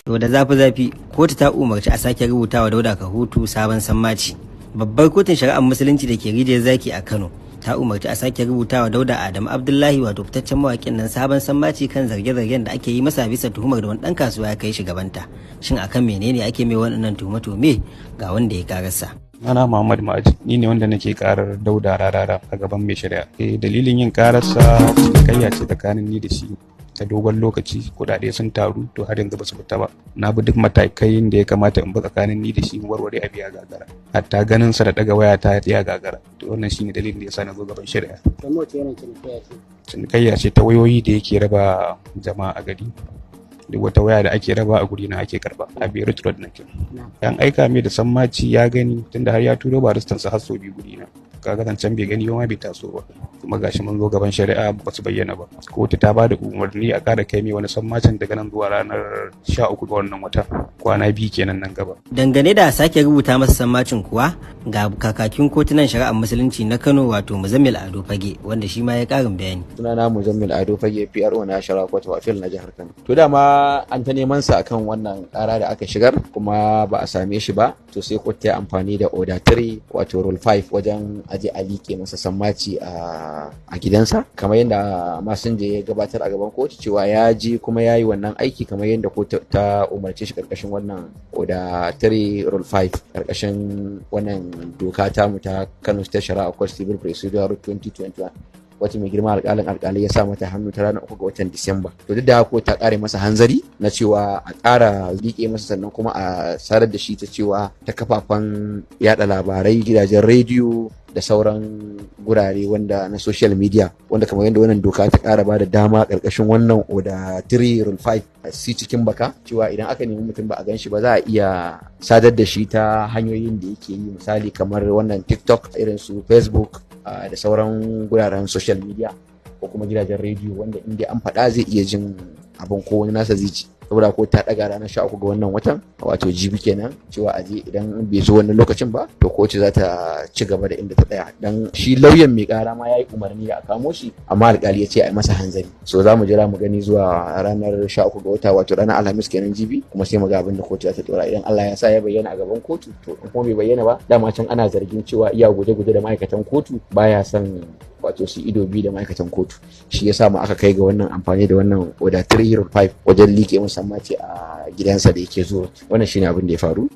To da zafi kotu ta umarci a sake rubutawa Dauda Kahutu sabon sammaci. Babbar kotun shari'ar musulunci da ke Rijiyar Zaki a Kano ta umarci a sake rubutawa Dauda Adamu Abdullahi wato fitaccen mawaƙin nan sabon sammaci kan zarge-zargen da ake yi masa bisa tuhumar da wani ɗan kasuwa ya kai shi gabanta. Shin akan menene ake mai waɗannan tuhume-tuhume ga wanda ya karasa? Ana Muhammad Ma'aji, ni ne wanda nake karar Dauda Rarara a gaban mai shari'a. Dalilin yin kararsa cinikayya ce tsakanin ni da shi ta dogon lokaci, kuɗaɗe sun taru to har yanzu ba su fita ba. Na bi duk matakai da ya kamata in bi tsakanin ni da shi warware a biya gagara. Hatta ganin sa da daga waya ta ya gagara. To wannan shine dalilin da yasa na zo gaban shari'a. Cinikayya ce ta wayoyi da yake raba jama'a a gari. Duk wata waya da ake raba a guri na ake karba a Beirut Road nake. Yan aika mai da sammaci ya gani tunda har ya turo baristan sa har so biyu guri na. Kaga zancen bai gani ba ma bai taso ba. Kuma gashi mun zo gaban shari'a ba su bayyana ba. Kotu ta bada umarni a ƙara kai mai wani sammacin daga nan zuwa ranar 13 ga wannan wata. Kwana biyu kenan nan gaba. Dangane da sake rubuta masa sammacin kuwa ga kakakin kotunan shari'ar musulunci na Kano wato Muzammil Ado Fage wanda shi ma ya ƙarin bayani. Sunana Muzammil Ado Fage PRO na Shari'a Court of Appeal na jihar Kano. To dama an ta neman sa akan wannan ƙara da aka shigar kuma ba a same shi ba, to sai kotu ta amfani da Order 3 wato Rule 5 wajen aje a liƙe masa sammaci a gidansa, kamar yadda masinja ya gabatar a gaban kotu cewa ya je kuma ya yi wannan aiki kamar yadda kotu ta umarce shi karkashin wannan Order 3 Rule 5 karkashin wannan doka tamu ta Kano State Shari'a Court Civil Procedure 2021 wacce mai girma alƙalin ya sa mata hannu ta ranar 3 ga watan Disamba. To duk da haka ta ƙare masa hanzari na cewa a ƙara liƙe masa sannan kuma a sanar da shi ta cewa ta kafafen yada labarai, gidajen rediyo da sauran gurare wanda na social media wanda kamar yadda wannan doka ta ƙara ba da dama ƙarƙashin wannan Order 3 Rule 5 si cikin baka cewa idan aka nemi mutum ba a gan shi ba za a iya sadar da shi ta hanyoyin da yake yi, misali kamar wannan TikTok, irin su Facebook da sauran guraren social media ko kuma gidajen rediyo wanda inda an faɗa zai iya jin abin ko wani nasa zai ci. Saboda ko ta daga ranar 13 ga wannan watan wato jibi kenan cewa aje idan bai zo wannan lokacin ba to kotu za ta ci gaba da inda ta tsaya, dan shi lauyan mai kara ma yayi umarni a kamo shi amma alƙali ya ce a masa hanzari. So za mu jira mu gani zuwa ranar 13 ga wata wato ranar Alhamis kenan jibi, kuma sai mu ga abin da kotu za ta dora. Idan Allah ya sa ya bayyana a gaban kotu to kuma bai bayyana ba, dama can ana zargin cewa iya guje-guje da ma'aikatan kotu baya son wato su ido biyu da ma'aikatan kotu, shi yasa mu aka kai ga wannan amfani da wannan Order 3 Rule 5 wajen liƙe musamman ce a gidansa da yake zuwa. Wannan shine abin da ya faru.